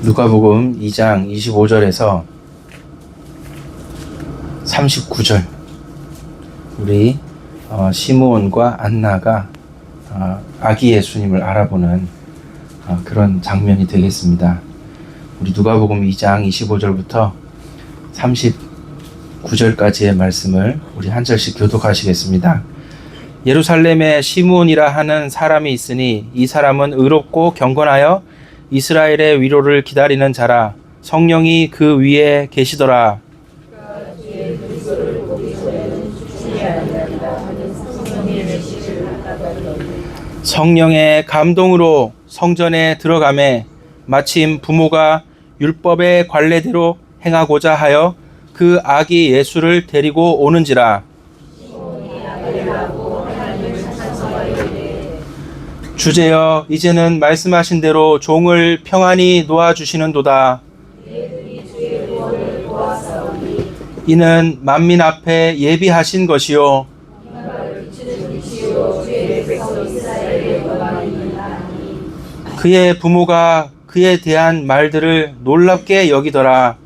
누가복음 2장 25절에서 39절 우리 시므온과 안나가 아기 예수님을 알아보는 그런 장면이 되겠습니다. 우리 누가복음 2장 25절부터 39절까지의 말씀을 우리 한 절씩 교독하시겠습니다. 예루살렘에 시므온이라 하는 사람이 있으니 이 사람은 의롭고 경건하여 이스라엘의 위로를 기다리는 자라. 성령이 그 위에 계시더라. 성령의 감동으로 성전에 들어가매 마침 부모가 율법의 관례대로 행하고자 하여 그 아기 예수를 데리고 오는지라. 주제여, 이제는 말씀하신 대로 종을 평안히 놓아주시는도다. 이는 만민 앞에 예비하신 것이요 그의 부모가 그에 대한 말들을 놀랍게 여기더라.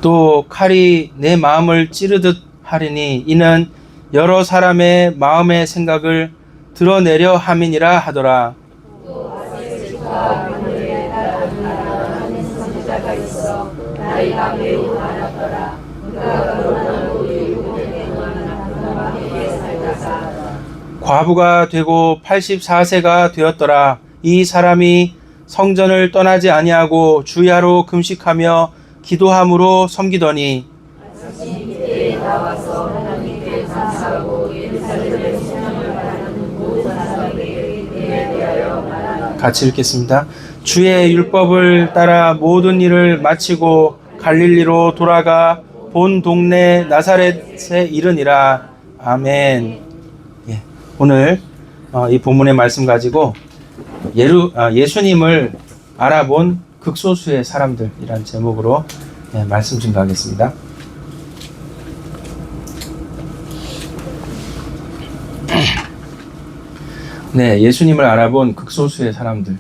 또 칼이 내 마음을 찌르듯 하리니 이는 여러 사람의 마음의 생각을 드러내려 함이니라 하더라. 과부가 되고 84세가 되었더라. 이 사람이 성전을 떠나지 아니하고 주야로 금식하며 기도함으로 섬기더니 같이 읽겠습니다. 주의 율법을 따라 모든 일을 마치고 갈릴리로 돌아가 본 동네 나사렛에 이르니라. 아멘. 예, 오늘 이 본문의 말씀 가지고 예수님을 알아본 극소수의 사람들이란 제목으로 말씀 증거하겠습니다. 네, 예수님을 알아본 극소수의 사람들.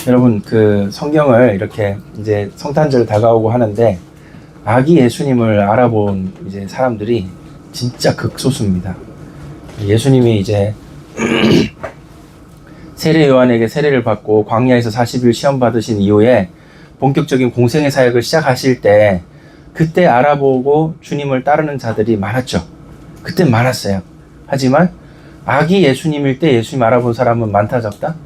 여러분, 그 성경을 이렇게 이제 성탄절 다가오고 하는데 아기 예수님을 알아본 이제 사람들이 진짜 극소수입니다. 예수님이 이제 세례 요한에게 세례를 받고 광야에서 40일 시험 받으신 이후에 본격적인 공생의 사역을 시작하실 때 그때 알아보고 주님을 따르는 자들이 많았죠. 그때 많았어요. 하지만 아기 예수님일 때 예수님 알아본 사람은 많다 적다?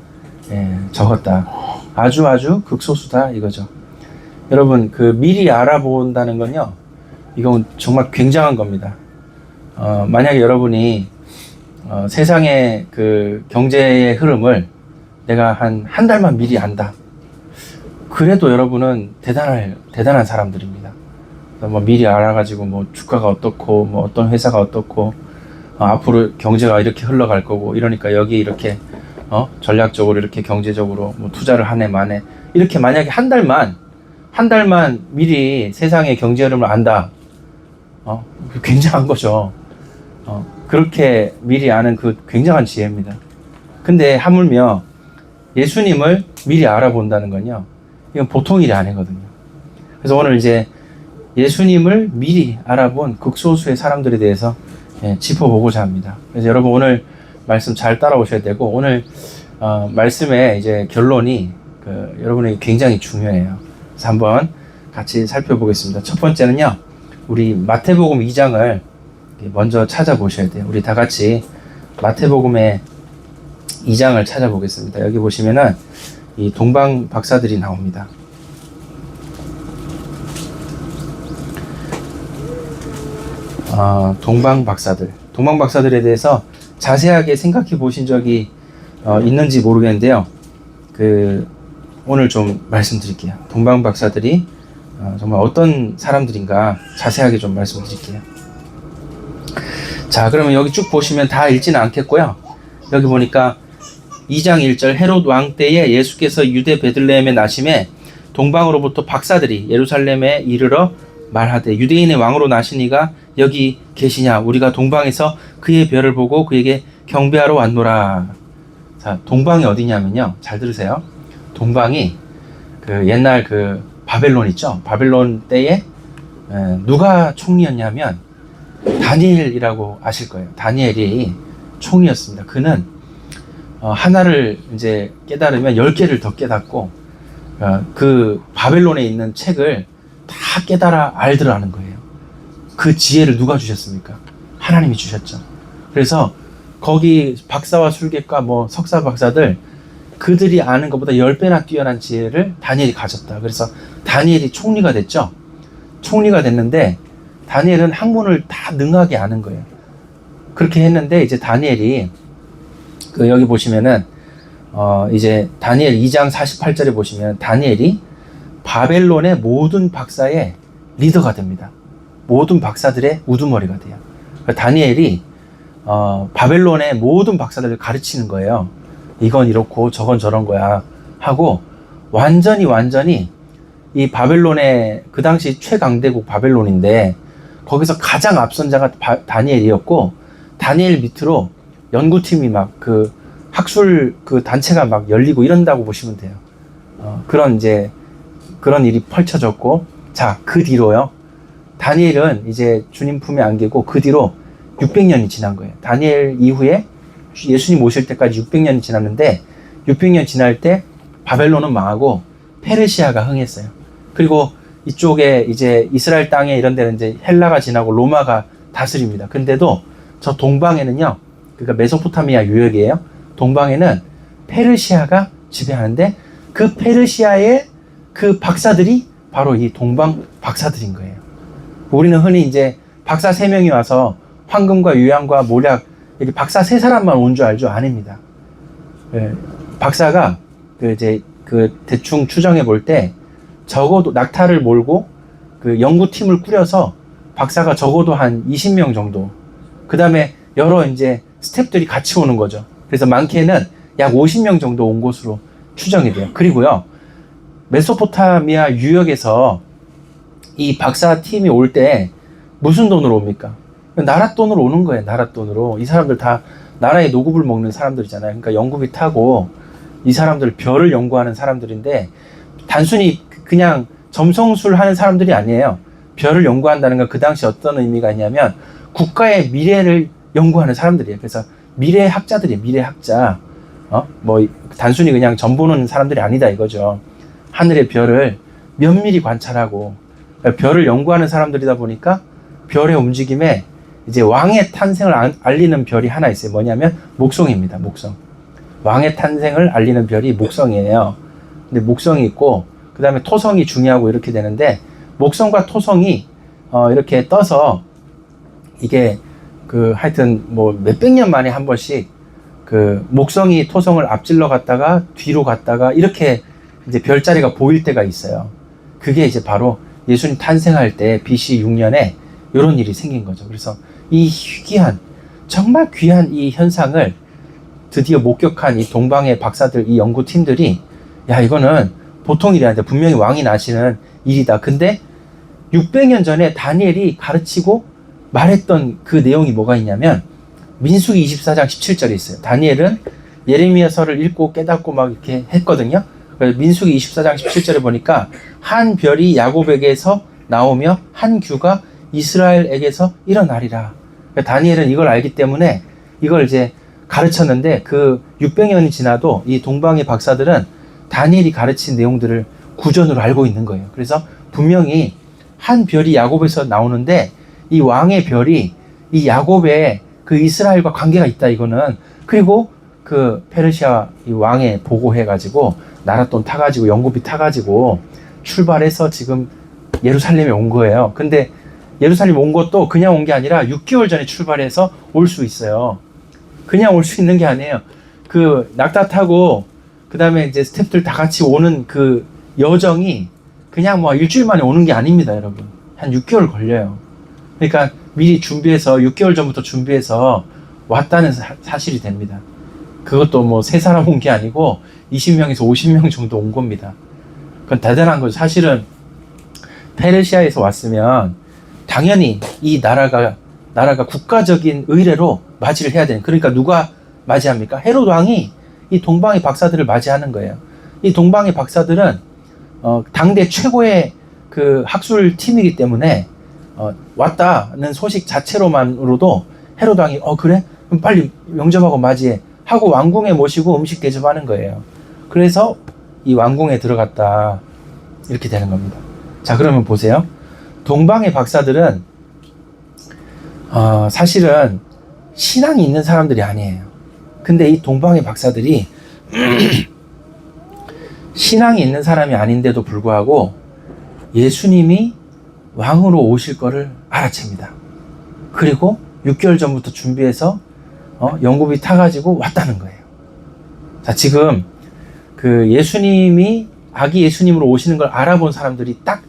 적었다. 아주 극소수다 이거죠. 여러분, 그 미리 알아본다는 건요, 이건 정말 굉장한 겁니다. 만약에 여러분이 세상의 그 경제의 흐름을 내가 한 달만 미리 안다. 그래도 여러분은 대단한 사람들입니다. 뭐 미리 알아가지고 뭐 주가가 어떻고 뭐 어떤 회사가 어떻고 앞으로 경제가 이렇게 흘러갈 거고 이러니까 여기 이렇게 전략적으로 이렇게 경제적으로 뭐 투자를 한 해 만에 이렇게 만약에 한 달만 미리 세상의 경제 흐름을 안다. 굉장한 거죠. 그렇게 미리 아는 그 굉장한 지혜입니다. 근데 하물며 예수님을 미리 알아본다는 건요, 이건 보통 일이 아니거든요. 그래서 오늘 이제 예수님을 미리 알아본 극소수의 사람들에 대해서 짚어보고자 합니다. 그래서 여러분 오늘 말씀 잘 따라오셔야 되고, 오늘 말씀의 이제 결론이 여러분에게 굉장히 중요해요. 그래서 한번 같이 살펴보겠습니다. 첫 번째는요, 우리 마태복음 2장을 먼저 찾아보셔야 돼요. 우리 다 같이 마태복음의 2장을 찾아보겠습니다. 여기 보시면은 이 동방 박사들이 나옵니다. 동방 박사들에 대해서 자세하게 생각해 보신 적이 있는지 모르겠는데요. 오늘 좀 말씀드릴게요. 동방 박사들이 정말 어떤 사람들인가 자세하게 좀 말씀드릴게요. 자, 그러면 여기 쭉 보시면 다 읽지는 않겠고요. 여기 보니까 2장 1절 헤롯 왕 때에 예수께서 유대 베들레헴에 나심에 동방으로부터 박사들이 예루살렘에 이르러 말하되 유대인의 왕으로 나신 이가 여기 계시냐? 우리가 동방에서 그의 별을 보고 그에게 경배하러 왔노라. 자, 동방이 어디냐면요. 잘 들으세요. 동방이 그 옛날 그 바벨론 있죠. 바벨론 때에 누가 총리였냐면 다니엘이라고 아실 거예요. 다니엘이 총리였습니다. 그는 하나를 이제 깨달으면 10개를 더 깨닫고 그 바벨론에 있는 책을 다 깨달아 알더라는 거예요. 그 지혜를 누가 주셨습니까? 하나님이 주셨죠. 그래서 거기 박사와 술객과 뭐 석사 박사들 그들이 아는 것보다 10배나 뛰어난 지혜를 다니엘이 가졌다. 그래서 다니엘이 총리가 됐죠. 총리가 됐는데 다니엘은 학문을 다 능하게 아는 거예요. 그렇게 했는데 이제 다니엘이 그 여기 보시면은 이제 다니엘 2장 48절에 보시면 다니엘이 바벨론의 모든 박사의 리더가 됩니다. 모든 박사들의 우두머리가 돼요. 그러니까 다니엘이 바벨론의 모든 박사들을 가르치는 거예요. 이건 이렇고 저건 저런 거야 하고 완전히 이 바벨론의 그 당시 최강대국 바벨론인데 거기서 가장 앞선 자가 다니엘이었고 다니엘 밑으로 연구팀이 막 그 학술 그 단체가 막 열리고 이런다고 보시면 돼요. 그런 이제 그런 일이 펼쳐졌고 자, 그 뒤로요. 다니엘은 이제 주님 품에 안기고 그 뒤로 600년이 지난 거예요. 다니엘 이후에 예수님 오실 때까지 600년이 지났는데 600년 지날 때 바벨론은 망하고 페르시아가 흥했어요. 그리고 이쪽에 이제 이스라엘 땅에 이런 데는 이제 헬라가 지나고 로마가 다스립니다. 근데도 저 동방에는요, 그러니까 메소포타미아 유역이에요. 동방에는 페르시아가 지배하는데 그 페르시아의 그 박사들이 바로 이 동방 박사들인 거예요. 우리는 흔히 이제 박사 3명이 와서 황금과 유향과 몰약 이렇게 박사 3사람만 온 줄 알죠? 아닙니다. 박사가 그 대충 추정해 볼 때 적어도 낙타를 몰고 그 연구팀을 꾸려서 박사가 적어도 한 20명 정도. 그 다음에 여러 이제 스태프들이 같이 오는 거죠. 그래서 많게는 약 50명 정도 온 것으로 추정이 돼요. 그리고요, 메소포타미아 유역에서 이 박사 팀이 올 때 무슨 돈으로 옵니까? 나라 돈으로 오는 거예요. 나라 돈으로. 이 사람들 다 나라의 노급을 먹는 사람들이잖아요. 그러니까 연구비 타고 이 사람들 별을 연구하는 사람들인데 단순히 그냥 점성술 하는 사람들이 아니에요. 별을 연구한다는 건 그 당시 어떤 의미가 있냐면 국가의 미래를 연구하는 사람들이에요. 그래서 미래학자들이에요. 미래학자. 뭐 단순히 그냥 점 보는 사람들이 아니다 이거죠. 하늘의 별을 면밀히 관찰하고 별을 연구하는 사람들이다 보니까 별의 움직임에 이제 왕의 탄생을 알리는 별이 하나 있어요. 뭐냐면 목성입니다. 목성. 왕의 탄생을 알리는 별이 목성이에요. 근데 목성이 있고 그 다음에 토성이 중요하고 이렇게 되는데 목성과 토성이 이렇게 떠서 이게 그 하여튼 뭐 몇백 년 만에 한 번씩 그 목성이 토성을 앞질러 갔다가 뒤로 갔다가 이렇게 이제 별자리가 보일 때가 있어요. 그게 이제 바로 예수님 탄생할 때 BC 6년에 이런 일이 생긴 거죠. 그래서 이 희귀한 정말 귀한 이 현상을 드디어 목격한 이 동방의 박사들, 이 연구팀들이 야 이거는 보통 일이 아니다. 분명히 왕이 나시는 일이다. 근데 600년 전에 다니엘이 가르치고 말했던 그 내용이 뭐가 있냐면 민수기 24장 17절에 있어요. 다니엘은 예레미야서를 읽고 깨닫고 막 이렇게 했거든요. 그래서 민수기 24장 17절에 보니까 한 별이 야곱에게서 나오며 한 규가 이스라엘에게서 일어나리라. 그러니까 다니엘은 이걸 알기 때문에 이걸 이제 가르쳤는데 그 600년이 지나도 이 동방의 박사들은 다니엘이 가르친 내용들을 구전으로 알고 있는 거예요. 그래서 분명히 한 별이 야곱에서 나오는데 이 왕의 별이 이 야곱의 그 이스라엘과 관계가 있다 이거는. 그리고 그 페르시아 이 왕에 보고해가지고 나랏돈 타가지고 연구비 타가지고 출발해서 지금 예루살렘에 온 거예요. 근데 예루살렘 온 것도 그냥 온 게 아니라 6개월 전에 출발해서 올 수 있어요. 그냥 올 수 있는 게 아니에요. 그 낙타 타고 그 다음에 이제 스태프들 다 같이 오는 그 여정이 그냥 뭐 일주일 만에 오는 게 아닙니다, 여러분. 한 6개월 걸려요. 그러니까 미리 준비해서 6개월 전부터 준비해서 왔다는 사실이 됩니다. 그것도 뭐 3사람 온 게 아니고 20명에서 50명 정도 온 겁니다. 그건 대단한 거죠. 사실은 페르시아에서 왔으면 당연히 이 나라가 국가적인 의례로 맞이를 해야 되는, 그러니까 누가 맞이합니까? 헤롯 왕이 이 동방의 박사들을 맞이하는 거예요. 이 동방의 박사들은 당대 최고의 그 학술 팀이기 때문에 왔다는 소식 자체로만으로도 헤롯 왕이 그래? 그럼 빨리 영접하고 맞이해 하고 왕궁에 모시고 음식 대접하는 거예요. 그래서 이 왕궁에 들어갔다, 이렇게 되는 겁니다. 자, 그러면 보세요. 동방의 박사들은 사실은 신앙이 있는 사람들이 아니에요. 근데 이 동방의 박사들이 신앙이 있는 사람이 아닌데도 불구하고 예수님이 왕으로 오실 거를 알아챕니다. 그리고 6개월 전부터 준비해서 연구비 타가지고 왔다는 거예요. 자, 지금 그 예수님이 아기 예수님으로 오시는 걸 알아본 사람들이 딱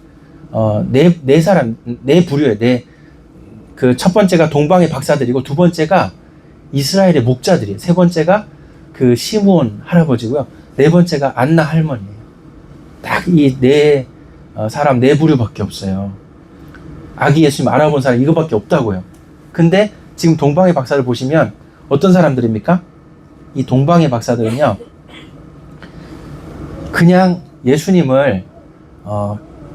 네 부류예요. 그 첫 번째가 동방의 박사들이고, 두 번째가 이스라엘의 목자들이에요. 세 번째가 그 시므온 할아버지고요. 네 번째가 안나 할머니예요. 딱 이 사람 네 부류밖에 없어요. 아기 예수님 알아본 사람 이거밖에 없다고요. 근데 지금 동방의 박사를 보시면 어떤 사람들입니까? 이 동방의 박사들은요, 그냥 예수님을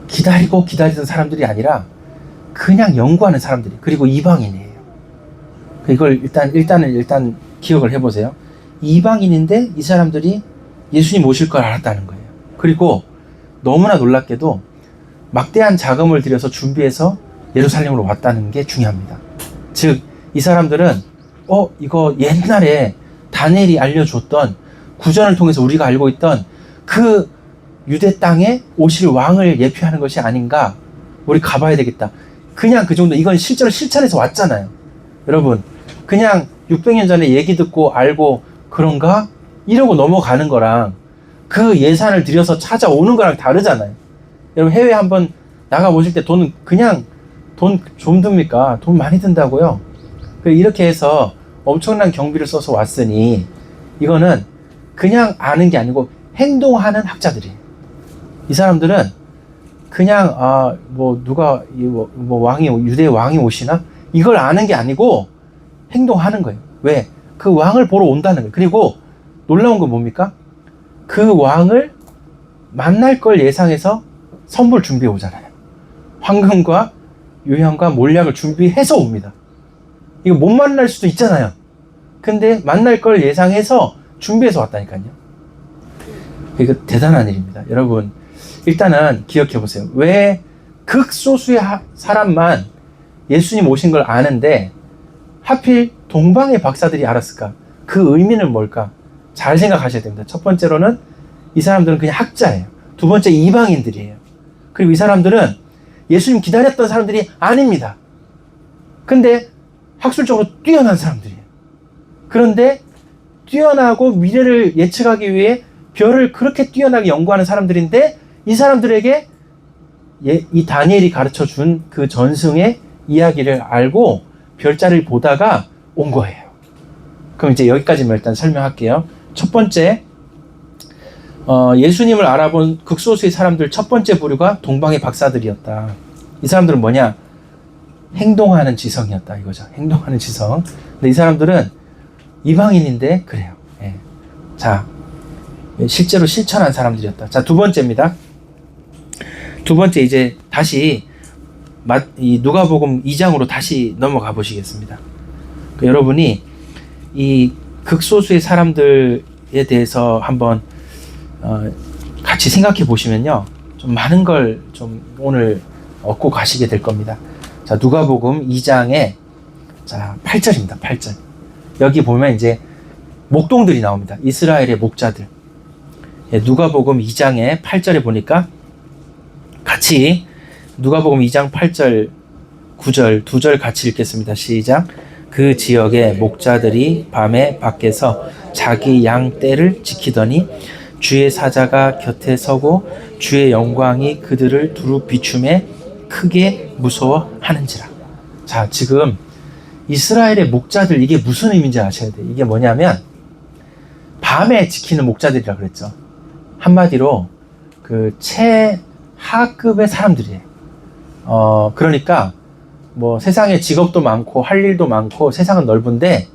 기다리던 사람들이 아니라 그냥 연구하는 사람들이, 그리고 이방인이에요. 이걸 일단 기억을 해보세요. 이방인인데 이 사람들이 예수님 오실 걸 알았다는 거예요. 그리고 너무나 놀랍게도 막대한 자금을 들여서 준비해서 예루살렘으로 왔다는 게 중요합니다. 즉, 이 사람들은 이거 옛날에 다니엘이 알려줬던 구전을 통해서 우리가 알고 있던 그 유대 땅에 오실 왕을 예표하는 것이 아닌가, 우리 가봐야 되겠다. 그냥 그 정도, 이건 실제로 실천해서 왔잖아요. 여러분, 그냥 600년 전에 얘기 듣고 알고 그런가? 이러고 넘어가는 거랑 그 예산을 들여서 찾아오는 거랑 다르잖아요. 여러분, 해외 한번 나가보실 때 돈 좀 듭니까? 돈 많이 든다고요. 이렇게 해서 엄청난 경비를 써서 왔으니 이거는 그냥 아는 게 아니고 행동하는 학자들이에요. 이 사람들은 그냥 누가 유대 왕이 오시나 이걸 아는 게 아니고 행동하는 거예요. 왜? 그 왕을 보러 온다는 거예요. 그리고 놀라운 건 뭡니까? 그 왕을 만날 걸 예상해서 선물 준비해 오잖아요. 황금과 유향과 몰약을 준비해서 옵니다. 이거 못 만날 수도 있잖아요. 근데 만날 걸 예상해서 준비해서 왔다니까요. 이거 대단한 일입니다. 여러분, 일단은 기억해 보세요. 왜 극소수의 사람만 예수님 오신 걸 아는데 하필 동방의 박사들이 알았을까? 그 의미는 뭘까? 잘 생각하셔야 됩니다. 첫 번째로는 이 사람들은 그냥 학자예요. 두 번째, 이방인들이에요. 그리고 이 사람들은 예수님 기다렸던 사람들이 아닙니다. 근데 학술적으로 뛰어난 사람들이에요. 그런데 뛰어나고 미래를 예측하기 위해 별을 그렇게 뛰어나게 연구하는 사람들인데, 이 사람들에게 이 다니엘이 가르쳐 준 그 전승의 이야기를 알고 별자리를 보다가 온 거예요. 그럼 이제 여기까지만 일단 설명할게요. 첫 번째, 예수님을 알아본 극소수의 사람들 첫 번째 부류가 동방의 박사들이었다. 이 사람들은 뭐냐? 행동하는 지성이었다 이거죠. 행동하는 지성. 근데 이 사람들은 이방인인데 그래요. 예. 자, 실제로 실천한 사람들이었다. 자, 두 번째입니다. 두 번째, 이제 다시 이 누가복음 2장으로 다시 넘어가 보시겠습니다. 여러분이 이 극소수의 사람들에 대해서 한번 같이 생각해 보시면요, 좀 많은 걸 좀 오늘 얻고 가시게 될 겁니다. 자, 누가복음 2장에 8절입니다. 8절. 여기 보면 이제 목동들이 나옵니다. 이스라엘의 목자들. 예, 누가복음 2장에 8절에 보니까 같이 누가복음 2장 8절, 9절, 2절 같이 읽겠습니다. 시작. 그 지역의 목자들이 밤에 밖에서 자기 양 떼를 지키더니 주의 사자가 곁에 서고 주의 영광이 그들을 두루 비춤에 크게 무서워하는지라. 자, 지금 이스라엘의 목자들, 이게 무슨 의미인지 아셔야 돼요. 이게 뭐냐면 밤에 지키는 목자들이라 그랬죠. 한마디로 그 최하급의 사람들이에요. 그러니까 뭐 세상에 직업도 많고 할 일도 많고 세상은 넓은데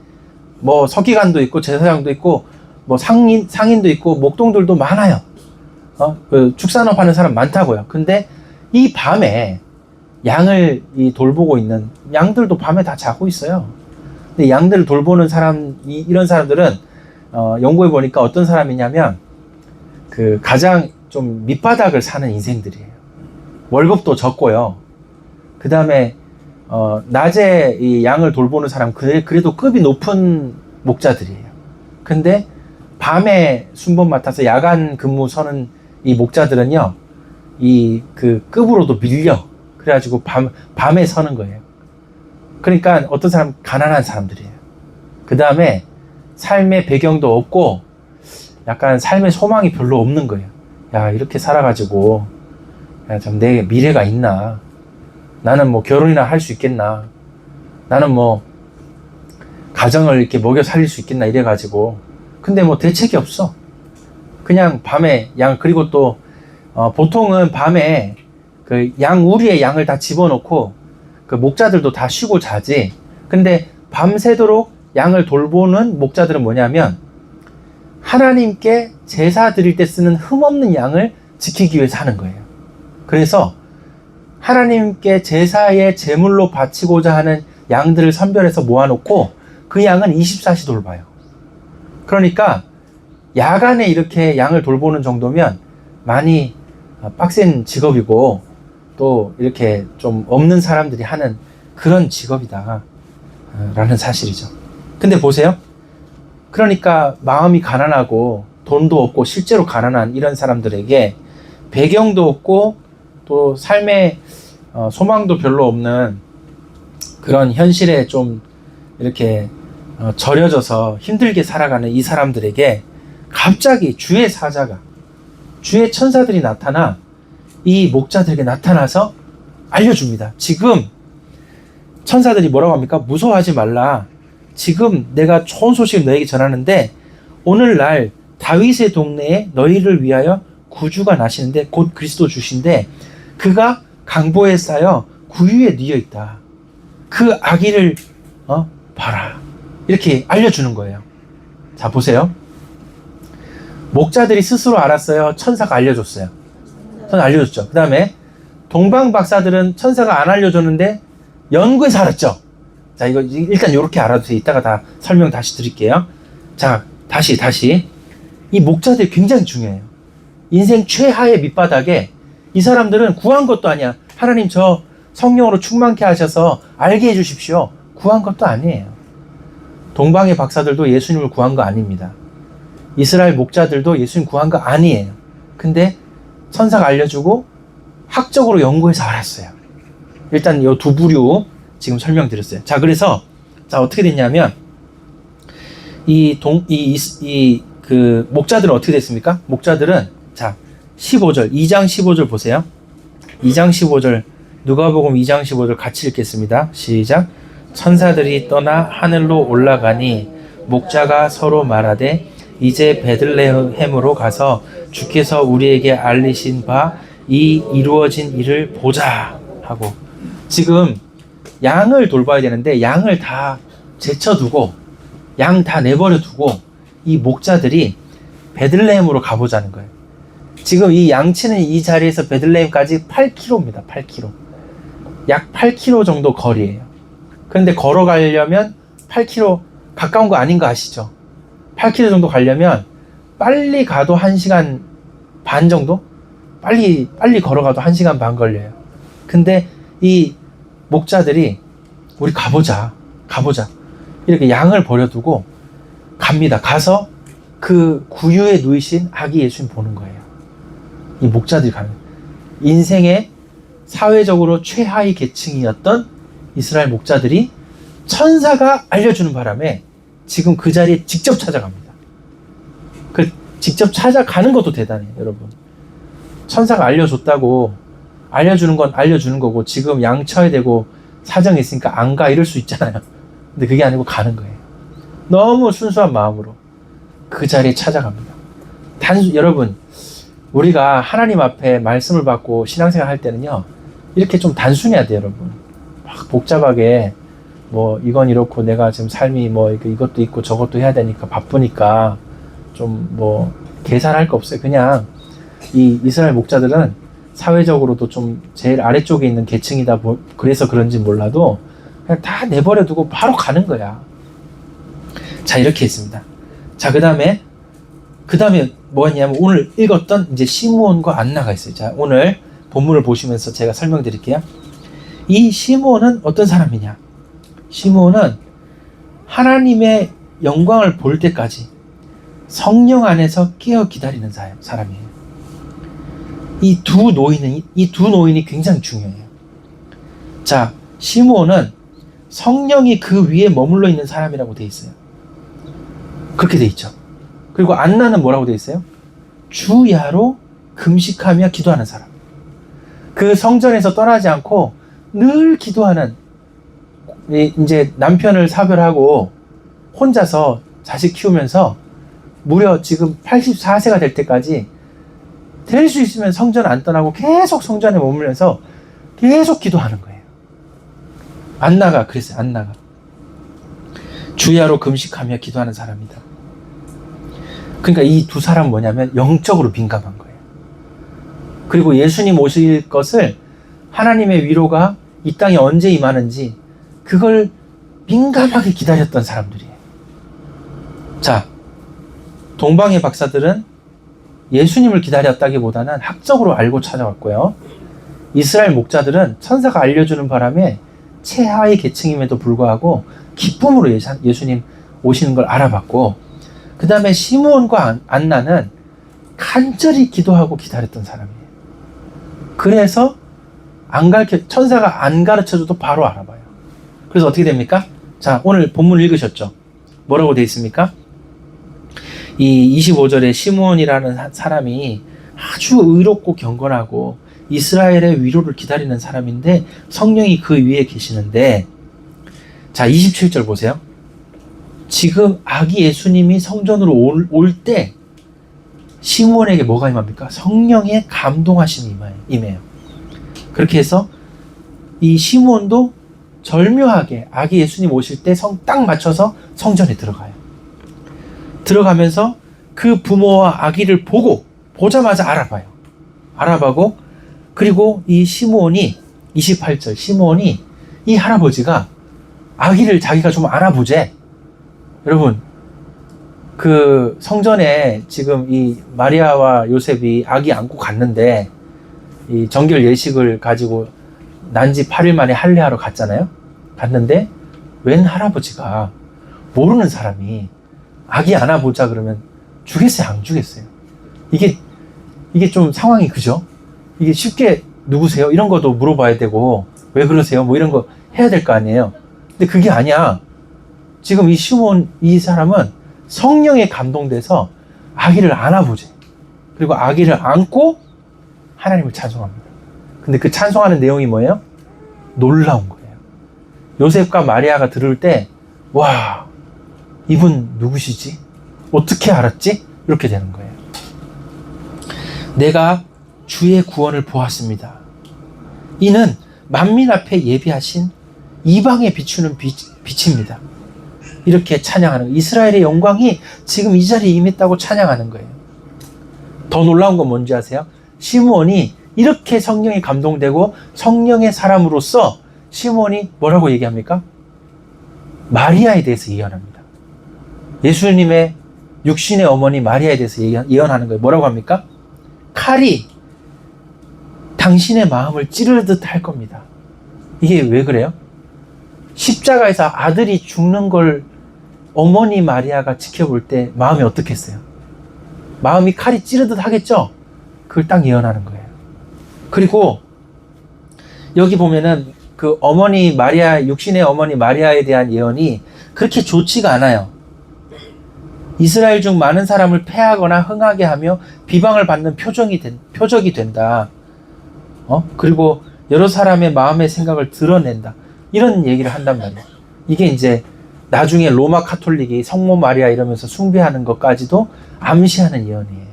뭐 서기관도 있고 제사장도 있고 뭐 상인도 있고 목동들도 많아요. 그 축산업 하는 사람 많다고요. 근데 이 밤에 양을 돌보고 있는 양들도 밤에 다 자고 있어요. 근데 양들을 돌보는 사람, 이런 사람들은 연구해 보니까 어떤 사람이냐면 그 가장 좀 밑바닥을 사는 인생들이에요. 월급도 적고요. 그 다음에 낮에 이 양을 돌보는 사람, 그래도 급이 높은 목자들이에요. 근데 밤에 순번 맡아서 야간 근무 서는 이 목자들은요, 그 급으로도 밀려. 그래가지고 밤에 서는 거예요. 그러니까 어떤 사람, 가난한 사람들이에요. 그 다음에 삶의 배경도 없고, 약간 삶의 소망이 별로 없는 거예요. 야, 이렇게 살아가지고, 야, 참 내 미래가 있나? 나는 뭐 결혼이나 할 수 있겠나? 나는 뭐 가정을 이렇게 먹여 살릴 수 있겠나? 이래가지고. 근데 뭐 대책이 없어. 그냥 밤에 그리고 또 보통은 밤에 그 우리의 양을 다 집어넣고 그 목자들도 다 쉬고 자지. 근데 밤새도록 양을 돌보는 목자들은 뭐냐면 하나님께 제사 드릴 때 쓰는 흠없는 양을 지키기 위해서 하는 거예요. 그래서 하나님께 제사의 제물로 바치고자 하는 양들을 선별해서 모아놓고 그 양은 24시 돌봐요. 그러니까 야간에 이렇게 양을 돌보는 정도면 많이 빡센 직업이고 또 이렇게 좀 없는 사람들이 하는 그런 직업이다 라는 사실이죠. 근데 보세요. 그러니까 마음이 가난하고 돈도 없고 실제로 가난한 이런 사람들에게 배경도 없고 또 삶의 소망도 별로 없는 그런 현실에 좀 이렇게 절여져서 힘들게 살아가는 이 사람들에게 갑자기 주의 사자가, 주의 천사들이 나타나 이 목자들에게 나타나서 알려줍니다. 지금 천사들이 뭐라고 합니까? 무서워하지 말라. 지금 내가 좋은 소식을 너에게 전하는데 오늘날 다윗의 동네에 너희를 위하여 구주가 나시는데 곧 그리스도 주신데 그가 강보에 쌓여 구유에 뉘어 있다. 그 아기를 봐라. 이렇게 알려주는 거예요. 자, 보세요. 목자들이 스스로 알았어요? 천사가 알려줬어요? 천사가 알려줬죠. 그 다음에 동방 박사들은 천사가 안 알려줬는데 연구해서 알았죠. 자, 이거 일단 이렇게 알아두세요. 이따가 다 설명 다시 드릴게요. 자, 다시. 이 목자들이 굉장히 중요해요. 인생 최하의 밑바닥에 이 사람들은 구한 것도 아니야. 하나님 저 성령으로 충만케 하셔서 알게 해주십시오. 구한 것도 아니에요. 동방의 박사들도 예수님을 구한 거 아닙니다. 이스라엘 목자들도 예수님 구한 거 아니에요. 근데 천사가 알려주고 학적으로 연구해서 알았어요. 일단 이 두 부류 지금 설명드렸어요. 자, 그래서 어떻게 됐냐면 그 목자들은 어떻게 됐습니까? 목자들은 15절, 2장 15절 보세요. 2장 15절, 누가복음 2장 15절 같이 읽겠습니다. 시작. 천사들이 떠나 하늘로 올라가니 목자가 서로 말하되 이제 베들레헴으로 가서 주께서 우리에게 알리신 바 이 이루어진 일을 보자 하고, 지금 양을 돌봐야 되는데 양을 다 제쳐두고 양 다 내버려 두고 이 목자들이 베들레헴으로 가보자는 거예요. 지금 이 양치는 이 자리에서 베들레헴까지 8km입니다. 8km. 약 8km 정도 거리예요. 그런데 걸어가려면 8km 가까운 거 아닌 거 아시죠? 8km 정도 가려면 빨리 가도 1시간 반 정도? 빨리 걸어가도 1시간 반 걸려요. 근데 이 목자들이 우리 가보자. 이렇게 양을 버려두고 갑니다. 가서 그 구유에 누이신 아기 예수님 보는 거예요. 이 목자들이 가는 거예요. 인생의 사회적으로 최하위 계층이었던 이스라엘 목자들이 천사가 알려주는 바람에 지금 그 자리에 직접 찾아갑니다. 그 직접 찾아가는 것도 대단해요, 여러분. 천사가 알려줬다고 알려주는 건 알려주는 거고 지금 양 쳐야 되고 사정이 있으니까 안 가 이럴 수 있잖아요. 근데 그게 아니고 가는 거예요. 너무 순수한 마음으로 그 자리에 찾아갑니다. 여러분, 우리가 하나님 앞에 말씀을 받고 신앙생활 할 때는요, 이렇게 좀 단순해야 돼요, 여러분. 막 복잡하게, 뭐, 이건 이렇고, 내가 지금 삶이 뭐, 이것도 있고, 저것도 해야 되니까, 바쁘니까, 좀 뭐, 계산할 거 없어요. 그냥, 이 이스라엘 목자들은 사회적으로도 좀 제일 아래쪽에 있는 계층이다, 그래서 그런지 몰라도, 그냥 다 내버려 두고 바로 가는 거야. 자, 이렇게 했습니다. 자, 그 다음에 뭐였냐면, 오늘 읽었던 이제 시므온과 안나가 있어요. 자, 오늘 본문을 보시면서 제가 설명드릴게요. 이 시므온은 어떤 사람이냐? 시므온은 하나님의 영광을 볼 때까지 성령 안에서 깨어 기다리는 사람이에요. 이 두 노인이 굉장히 중요해요. 자, 시므온은 성령이 그 위에 머물러 있는 사람이라고 돼 있어요. 그렇게 돼 있죠. 그리고 안나는 뭐라고 돼 있어요? 주야로 금식하며 기도하는 사람. 그 성전에서 떠나지 않고 늘 기도하는, 이제 남편을 사별하고 혼자서 자식 키우면서 무려 지금 84세가 될 때까지 될 수 있으면 성전 안 떠나고 계속 성전에 머물면서 계속 기도하는 거예요. 안나가 그랬어요. 안나가 주야로 금식하며 기도하는 사람이다. 그러니까 이 두 사람 뭐냐면 영적으로 민감한 거예요. 그리고 예수님 오실 것을, 하나님의 위로가 이 땅에 언제 임하는지 그걸 민감하게 기다렸던 사람들이에요. 자, 동방의 박사들은 예수님을 기다렸다기보다는 학적으로 알고 찾아왔고요. 이스라엘 목자들은 천사가 알려주는 바람에 최하의 계층임에도 불구하고 기쁨으로 예수님 오시는 걸 알아봤고, 그 다음에 시므온과 안나는 간절히 기도하고 기다렸던 사람이에요. 그래서 천사가 안 가르쳐줘도 바로 알아봐요. 그래서 어떻게 됩니까? 자, 오늘 본문 읽으셨죠? 뭐라고 되어 있습니까? 이 25절에 시므온이라는 사람이 아주 의롭고 경건하고 이스라엘의 위로를 기다리는 사람인데 성령이 그 위에 계시는데, 자, 27절 보세요. 지금 아기 예수님이 성전으로 올 때 시므온에게 뭐가 임합니까? 성령의 감동하심이 임해요. 그렇게 해서 이 시므온도 절묘하게 아기 예수님 오실 때 딱 맞춰서 성전에 들어가요. 들어가면서 그 부모와 아기를 보자마자 알아보고, 그리고 이 시므온이 28절, 시므온이 이 할아버지가 아기를 자기가 좀 알아보재. 여러분, 그 성전에 지금 이 마리아와 요셉이 아기 안고 갔는데, 이 정결 예식을 가지고 난지 8일 만에 할례하러 갔는데 웬 할아버지가, 모르는 사람이 아기 안아보자 그러면 주겠어요, 안 주겠어요? 이게 좀 상황이, 그죠? 이게 쉽게 누구세요? 이런 것도 물어봐야 되고, 왜 그러세요? 뭐 이런 거 해야 될 거 아니에요? 근데 그게 아니야. 지금 이 시므온, 이 사람은 성령에 감동돼서 아기를 안아보지. 그리고 아기를 안고 하나님을 찬송합니다. 근데 그 찬송하는 내용이 뭐예요? 놀라운 거예요. 요셉과 마리아가 들을 때, 와, 이분 누구시지? 어떻게 알았지? 이렇게 되는 거예요. 내가 주의 구원을 보았습니다. 이는 만민 앞에 예비하신 이방에 비추는 빛입니다. 이렇게 찬양하는 거예요. 이스라엘의 영광이 지금 이 자리에 임했다고 찬양하는 거예요. 더 놀라운 건 뭔지 아세요? 시므온이 이렇게 성령에 감동되고 성령의 사람으로서 시므온이 뭐라고 얘기합니까? 마리아에 대해서 예언합니다. 예수님의 육신의 어머니 마리아에 대해서 예언하는 거예요. 뭐라고 합니까? 칼이 당신의 마음을 찌르듯 할 겁니다. 이게 왜 그래요? 십자가에서 아들이 죽는 걸 어머니 마리아가 지켜볼 때 마음이 어떻겠어요? 마음이 칼이 찌르듯 하겠죠? 그걸 딱 예언하는 거예요. 그리고 여기 보면은 그 어머니 마리아, 육신의 어머니 마리아에 대한 예언이 그렇게 좋지가 않아요. 이스라엘 중 많은 사람을 패하거나 흥하게 하며 비방을 받는 표적이 된다. 그리고 여러 사람의 마음의 생각을 드러낸다. 이런 얘기를 한단 말이에요. 이게 이제 나중에 로마 카톨릭이 성모 마리아 이러면서 숭배하는 것까지도 암시하는 예언이에요.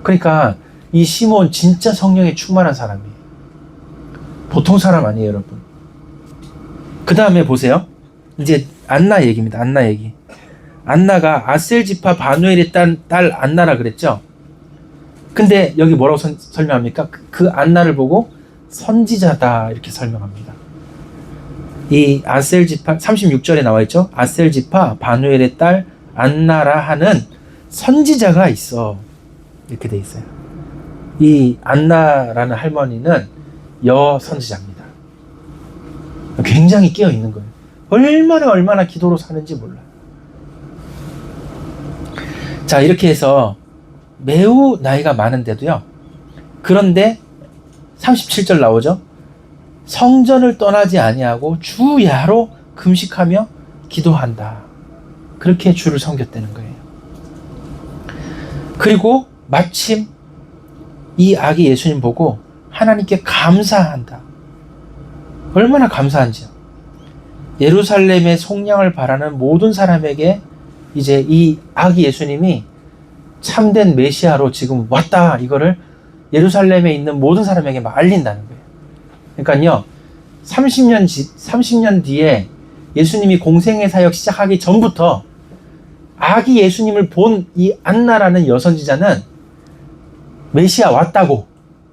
그러니까 이 시몬 진짜 성령에 충만한 사람이에요. 보통 사람 아니에요, 여러분. 그 다음에 보세요. 이제 안나 얘기입니다. 안나 얘기. 안나가 아셀 지파 바누엘의 딸 안나라 그랬죠. 근데 여기 뭐라고 설명합니까? 그 안나를 보고 선지자다 이렇게 설명합니다. 이 아셀 지파 36절에 나와 있죠. 아셀 지파 바누엘의 딸 안나라 하는 선지자가 있어. 이렇게 돼 있어요. 이 안나라는 할머니는 여선지자입니다. 굉장히 깨어 있는 거예요. 얼마나 기도로 사는지 몰라요. 자, 이렇게 해서 매우 나이가 많은데도요. 그런데 37절 나오죠. 성전을 떠나지 아니하고 주야로 금식하며 기도한다. 그렇게 주를 섬겼다는 거예요. 그리고 마침 이 아기 예수님 보고 하나님께 감사한다. 얼마나 감사한지요. 예루살렘의 속량을 바라는 모든 사람에게 이제 이 아기 예수님이 참된 메시아로 지금 왔다. 이거를 예루살렘에 있는 모든 사람에게 막 알린다는 거예요. 그러니까요, 30년 뒤에 예수님이 공생의 사역 시작하기 전부터 아기 예수님을 본 이 안나라는 여선지자는 메시아 왔다고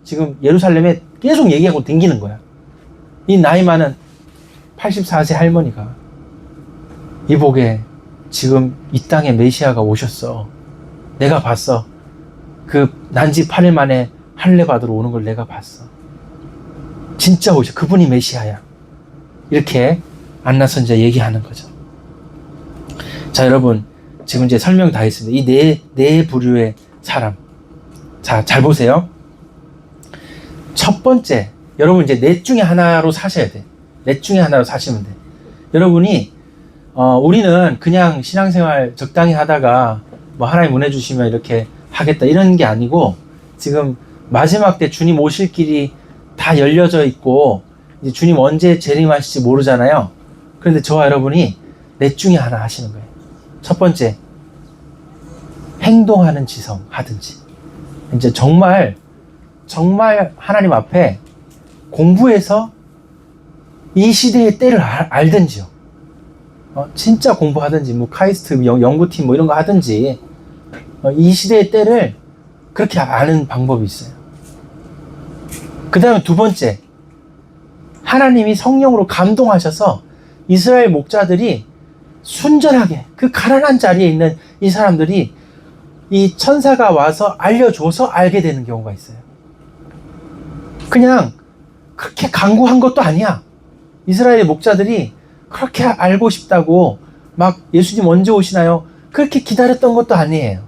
지금 예루살렘에 계속 얘기하고 댕기는 거야. 이 나이 많은 84세 할머니가 이복에 지금 이 땅에 메시아가 오셨어. 내가 봤어. 그 난지 8일 만에 할례 받으러 오는 걸 내가 봤어. 진짜 오셔. 그분이 메시아야. 이렇게 안나 선지자 얘기하는 거죠. 자, 여러분 지금 이제 설명 다 했습니다. 이 네 부류의 사람. 자, 잘 보세요. 첫 번째, 여러분 이제 넷 중에 하나로 사셔야 돼. 넷 중에 하나로 사시면 돼. 여러분이 우리는 그냥 신앙생활 적당히 하다가 뭐 하나님 은혜 주시면 이렇게 하겠다 이런 게 아니고 지금 마지막 때 주님 오실 길이 다 열려져 있고 이제 주님 언제 재림하실지 모르잖아요. 그런데 저와 여러분이 넷 중에 하나 하시는 거예요. 첫 번째, 행동하는 지성 하든지. 이제 정말 하나님 앞에 공부해서 이 시대의 때를 알든지요. 진짜 공부하든지, 뭐 카이스트 연구팀 뭐 이런 거 하든지, 이 시대의 때를 그렇게 아는 방법이 있어요. 그 다음에 두 번째, 하나님이 성령으로 감동하셔서 이스라엘 목자들이 순전하게 그 가난한 자리에 있는 이 사람들이 이 천사가 와서 알려줘서 알게 되는 경우가 있어요. 그냥 그렇게 강구한 것도 아니야. 이스라엘 목자들이 그렇게 알고 싶다고 막 예수님 언제 오시나요? 그렇게 기다렸던 것도 아니에요.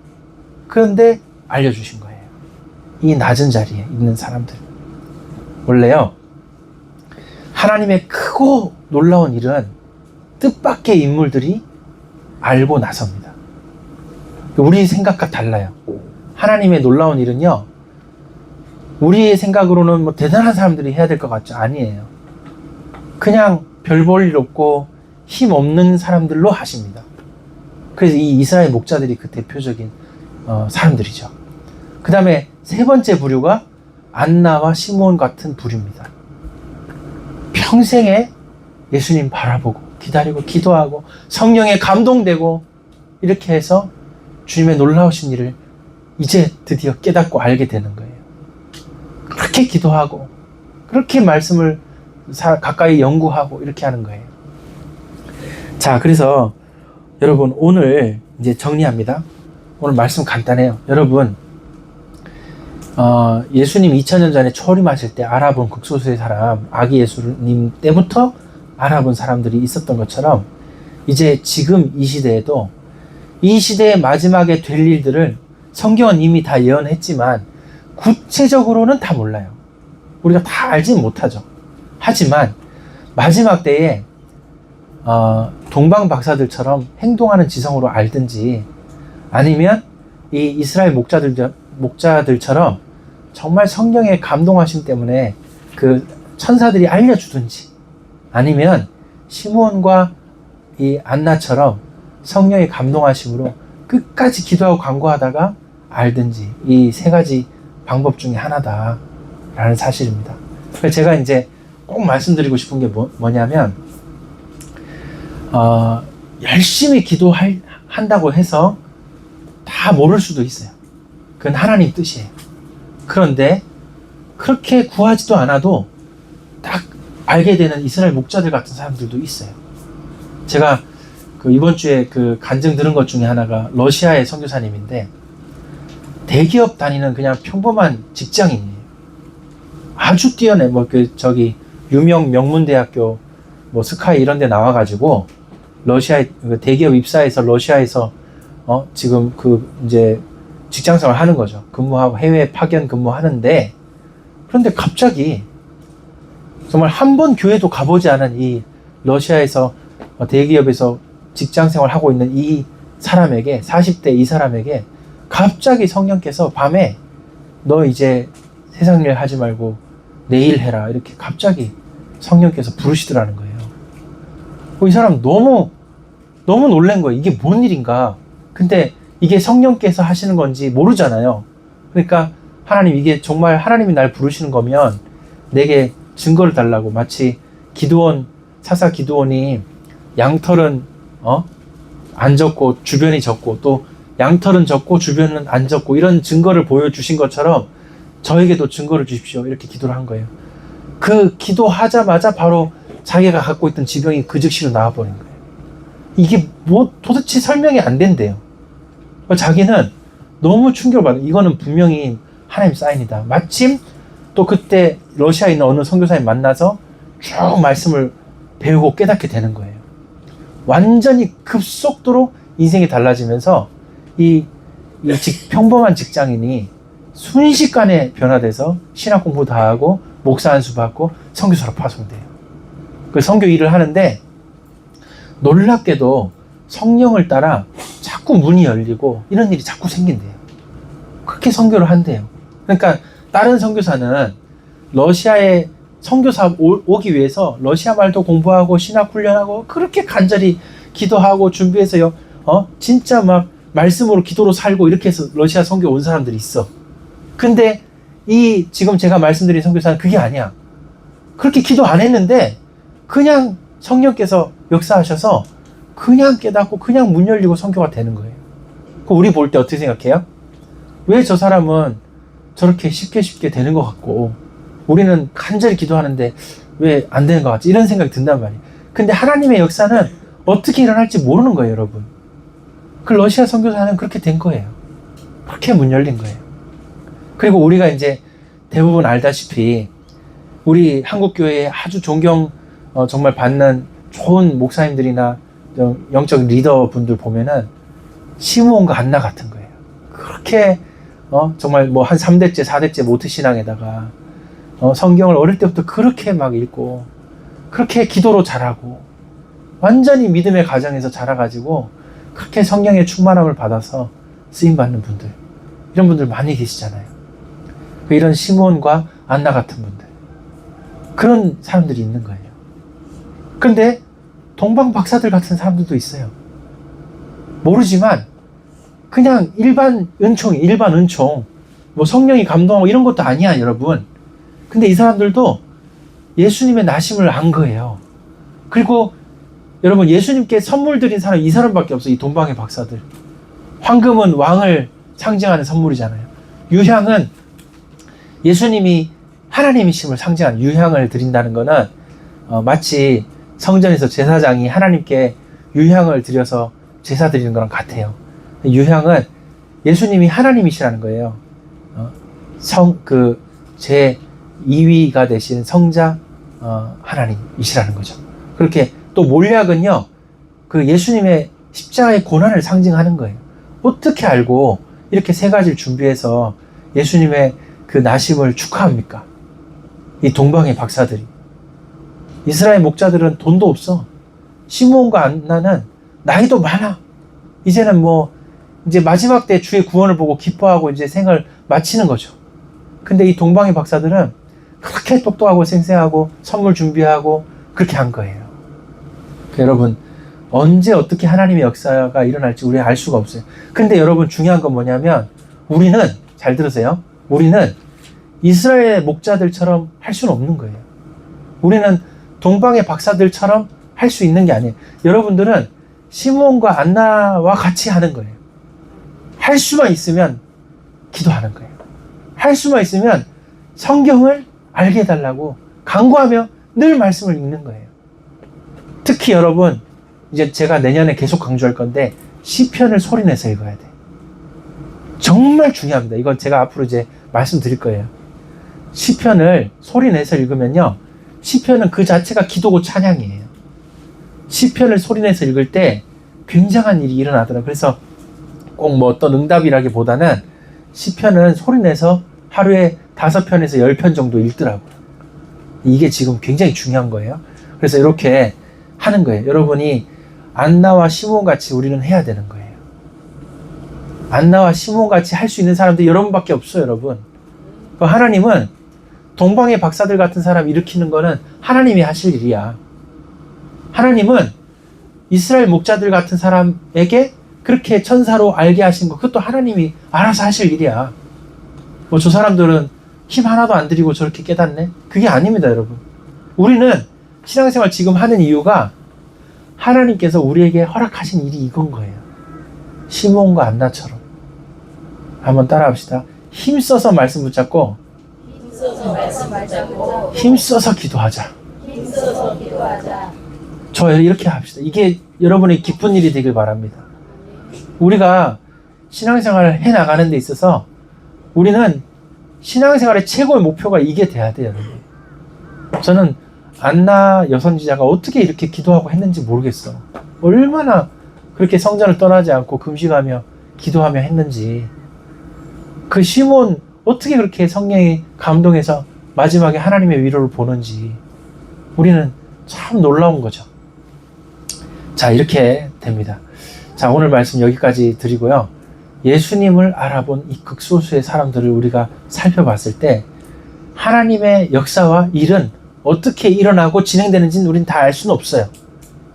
그런데 알려주신 거예요. 이 낮은 자리에 있는 사람들. 원래요, 하나님의 크고 놀라운 일은 뜻밖의 인물들이 알고 나섭니다. 우리 생각과 달라요. 하나님의 놀라운 일은요, 우리의 생각으로는 뭐 대단한 사람들이 해야 될 것 같죠? 아니에요. 그냥 별 볼 일 없고 힘 없는 사람들로 하십니다. 그래서 이 이스라엘 목자들이 그 대표적인 사람들이죠. 그 다음에 세 번째 부류가 안나와 시몬 같은 부류입니다. 평생에 예수님 바라보고 기다리고 기도하고 성령에 감동되고 이렇게 해서 주님의 놀라우신 일을 이제 드디어 깨닫고 알게 되는 거예요. 그렇게 기도하고 그렇게 말씀을 가까이 연구하고 이렇게 하는 거예요. 자, 그래서 여러분 오늘 이제 정리합니다. 오늘 말씀 간단해요. 여러분 예수님 2000년 전에 초림하실 때 알아본 극소수의 사람, 아기 예수님 때부터 알아본 사람들이 있었던 것처럼 이제 지금 이 시대에도 이 시대의 마지막에 될 일들을 성경은 이미 다 예언했지만 구체적으로는 다 몰라요. 우리가 다 알지는 못하죠. 하지만 마지막 때에 동방 박사들처럼 행동하는 지성으로 알든지 아니면 이 이스라엘 목자들처럼 정말 성령의 감동하심 때문에 그 천사들이 알려주든지 아니면 시므온과 이 안나처럼 성령의 감동하심으로 끝까지 기도하고 간구하다가 알든지 이 세 가지 방법 중에 하나다라는 사실입니다. 그래서 제가 이제 꼭 말씀드리고 싶은 게 뭐냐면 열심히 기도한다고 해서 다 모를 수도 있어요. 그건 하나님 뜻이에요. 그런데 그렇게 구하지도 않아도 딱 알게 되는 이스라엘 목자들 같은 사람들도 있어요. 제가 이번 주에 간증 들은 것 중에 하나가 러시아의 선교사님인데 대기업 다니는 그냥 평범한 직장인이에요. 아주 뛰어난 유명 명문대학교 스카이 이런 데 나와가지고 러시아에 대기업 입사해서 러시아에서 지금 이제 직장생활 하는 거죠. 근무하고 해외 파견 근무하는데, 그런데 갑자기 정말 한 번 교회도 가보지 않은 이 러시아에서 대기업에서 직장생활 하고 있는 이 사람에게, 40대 이 사람에게 갑자기 성령께서 밤에 너 이제 세상 일 하지 말고 내일 해라, 이렇게 갑자기 성령께서 부르시더라는 거예요. 이 사람 너무 놀란 거예요. 이게 뭔 일인가. 근데 이게 성령께서 하시는 건지 모르잖아요. 그러니까 하나님, 이게 정말 하나님이 날 부르시는 거면 내게 증거를 달라고, 마치 사사 기드온이 양털은 안 졌고 주변이 졌고, 또 양털은 졌고 주변은 안 졌고, 이런 증거를 보여주신 것처럼 저에게도 증거를 주십시오, 이렇게 기도를 한 거예요. 그 기도하자마자 바로 자기가 갖고 있던 지병이 그 즉시로 나와버린 거예요. 이게 도대체 설명이 안 된대요. 자기는 너무 충격을 받아요. 이거는 분명히 하나님 사인이다. 마침 또 그때 러시아에 있는 어느 선교사님 만나서 쭉 말씀을 배우고 깨닫게 되는 거예요. 완전히 급속도로 인생이 달라지면서 평범한 직장인이 순식간에 변화돼서 신학 공부 다 하고 목사 안수 받고 선교사로 파송돼요. 그 선교 일을 하는데 놀랍게도 성령을 따라 자꾸 문이 열리고 이런 일이 자꾸 생긴대요. 그렇게 선교를 한대요. 그러니까 다른 선교사는 러시아에 선교사 오기 위해서 러시아 말도 공부하고 신학 훈련하고 그렇게 간절히 기도하고 준비해서 진짜 막 말씀으로 기도로 살고 이렇게 해서 러시아 선교 온 사람들이 있어. 근데 지금 제가 말씀드린 선교사는 그게 아니야. 그렇게 기도 안 했는데 그냥 성령께서 역사하셔서 그냥 깨닫고 그냥 문 열리고 선교가 되는 거예요. 우리 볼 때 어떻게 생각해요? 왜 저 사람은 저렇게 쉽게 되는 것 같고 우리는 간절히 기도하는데 왜 안 되는 것 같지? 이런 생각이 든단 말이에요. 근데 하나님의 역사는 어떻게 일어날지 모르는 거예요, 여러분. 그 러시아 선교사는 그렇게 된 거예요. 그렇게 문 열린 거예요. 그리고 우리가 이제 대부분 알다시피 우리 한국교회에 아주 존경 정말 받는 좋은 목사님들이나 영적 리더분들 보면은 시므온과 안나 같은 거예요. 그렇게 정말 한 3대째 4대째 모태신앙에다가 성경을 어릴 때부터 그렇게 막 읽고 그렇게 기도로 자라고 완전히 믿음의 가정에서 자라가지고 그렇게 성령의 충만함을 받아서 쓰임받는 분들, 이런 분들 많이 계시잖아요. 이런 시므온과 안나 같은 분들, 그런 사람들이 있는 거예요. 그런데 동방 박사들 같은 사람들도 있어요. 모르지만 그냥 일반 은총, 성령이 감동하고 이런 것도 아니야, 여러분. 근데 이 사람들도 예수님의 나심을 안 거예요. 그리고 여러분, 예수님께 선물 드린 사람 이 사람밖에 없어요. 이 동방의 박사들. 황금은 왕을 상징하는 선물이잖아요. 유향은 예수님이 하나님이심을 상징하는, 유향을 드린다는 거는 마치 성전에서 제사장이 하나님께 유향을 드려서 제사 드리는 거랑 같아요. 유향은 예수님이 하나님이시라는 거예요. 제 2위가 되신 성자 하나님이시라는 거죠. 그렇게 또 몰약은요, 그 예수님의 십자가의 고난을 상징하는 거예요. 어떻게 알고 이렇게 세 가지를 준비해서 예수님의 그 나심을 축하합니까? 이 동방의 박사들이. 이스라엘 목자들은 돈도 없어. 시므온과 안나는 나이도 많아. 이제는 이제 마지막 때 주의 구원을 보고 기뻐하고 이제 생을 마치는 거죠. 근데 이 동방의 박사들은 그렇게 똑똑하고 생생하고 선물 준비하고 그렇게 한 거예요. 여러분, 언제 어떻게 하나님의 역사가 일어날지 우리가 알 수가 없어요. 근데 여러분, 중요한 건 뭐냐면 우리는, 잘 들으세요, 우리는 이스라엘 목자들처럼 할 수는 없는 거예요. 우리는 동방의 박사들처럼 할 수 있는 게 아니에요. 여러분들은 시므온과 안나와 같이 하는 거예요. 할 수만 있으면 기도하는 거예요. 할 수만 있으면 성경을 알게 해달라고 간구하며 늘 말씀을 읽는 거예요. 특히 여러분, 이제 제가 내년에 계속 강조할 건데 시편을 소리내서 읽어야 돼요. 정말 중요합니다. 이건 제가 앞으로 이제 말씀드릴 거예요. 시편을 소리내서 읽으면요, 시편은 그 자체가 기도고 찬양이에요. 시편을 소리내서 읽을 때 굉장한 일이 일어나더라고요. 그래서 꼭 뭐 어떤 응답이라기보다는 시편은 소리내서 하루에 5편에서 10편 정도 읽더라고요. 이게 지금 굉장히 중요한 거예요. 그래서 이렇게 하는 거예요. 여러분이 안나와 시므온 같이 우리는 해야 되는 거예요. 안나와 시므온 같이 할 수 있는 사람들이 여러분밖에 없어요, 여러분. 하나님은 동방의 박사들 같은 사람 일으키는 거는 하나님이 하실 일이야. 하나님은 이스라엘 목자들 같은 사람에게 그렇게 천사로 알게 하신 거, 그것도 하나님이 알아서 하실 일이야. 뭐 저 사람들은 힘 하나도 안 들이고 저렇게 깨닫네? 그게 아닙니다, 여러분. 우리는 신앙생활 지금 하는 이유가 하나님께서 우리에게 허락하신 일이 이건 거예요. 시므온과 안나처럼. 한번 따라합시다. 힘써서 말씀 붙잡고 힘써서 기도하자. 저 이렇게 합시다. 이게 여러분의 기쁜 일이 되길 바랍니다. 우리가 신앙생활을 해나가는 데 있어서 우리는 신앙생활의 최고의 목표가 이게 돼야 돼요, 여러분. 저는 안나 여선지자가 어떻게 이렇게 기도하고 했는지 모르겠어. 얼마나 그렇게 성전을 떠나지 않고 금식하며 기도하며 했는지. 그 시몬 어떻게 그렇게 성령이 감동해서 마지막에 하나님의 위로를 보는지. 우리는 참 놀라운 거죠. 자, 이렇게 됩니다. 자, 오늘 말씀 여기까지 드리고요. 예수님을 알아본 이 극소수의 사람들을 우리가 살펴봤을 때 하나님의 역사와 일은 어떻게 일어나고 진행되는지는 우린 다 알 수는 없어요.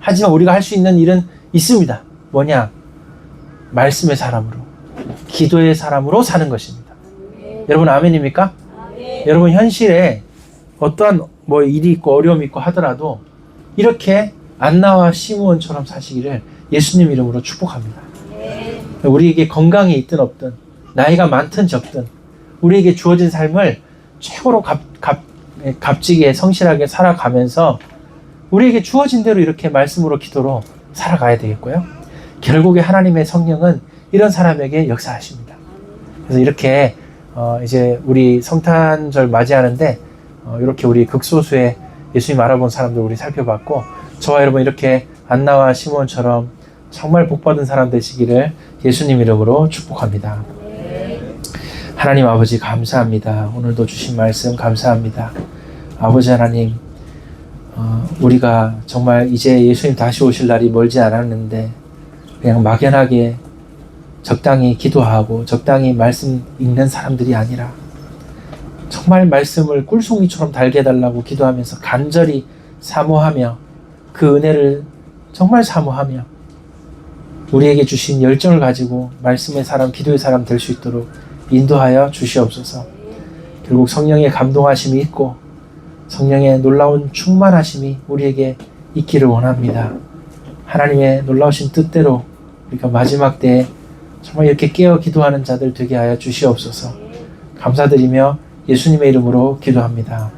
하지만 우리가 할 수 있는 일은 있습니다. 뭐냐? 말씀의 사람으로, 기도의 사람으로 사는 것입니다. 여러분 아멘입니까? 여러분 현실에 어떠한 뭐 일이 있고 어려움이 있고 하더라도 이렇게 안나와 시므온처럼 사시기를 예수님 이름으로 축복합니다. 우리에게 건강이 있든 없든 나이가 많든 적든 우리에게 주어진 삶을 최고로 값지게 성실하게 살아가면서 우리에게 주어진 대로 이렇게 말씀으로 기도로 살아가야 되겠고요. 결국에 하나님의 성령은 이런 사람에게 역사하십니다. 그래서 이렇게 이제 우리 성탄절 맞이하는데 이렇게 우리 극소수의 예수님 알아본 사람들 우리 살펴봤고, 저와 여러분 이렇게 안나와 시몬처럼 정말 복받은 사람 되시기를 예수님 이름으로 축복합니다. 하나님 아버지 감사합니다. 오늘도 주신 말씀 감사합니다. 아버지 하나님, 우리가 정말 이제 예수님 다시 오실 날이 멀지 않았는데 그냥 막연하게 적당히 기도하고 적당히 말씀 읽는 사람들이 아니라 정말 말씀을 꿀송이처럼 달게 해달라고 기도하면서 간절히 사모하며 그 은혜를 정말 사모하며 우리에게 주신 열정을 가지고 말씀의 사람, 기도의 사람 될 수 있도록 인도하여 주시옵소서. 결국 성령의 감동하심이 있고 성령의 놀라운 충만하심이 우리에게 있기를 원합니다. 하나님의 놀라우신 뜻대로 우리가 마지막 때에 정말 이렇게 깨어 기도하는 자들 되게 하여 주시옵소서. 감사드리며 예수님의 이름으로 기도합니다.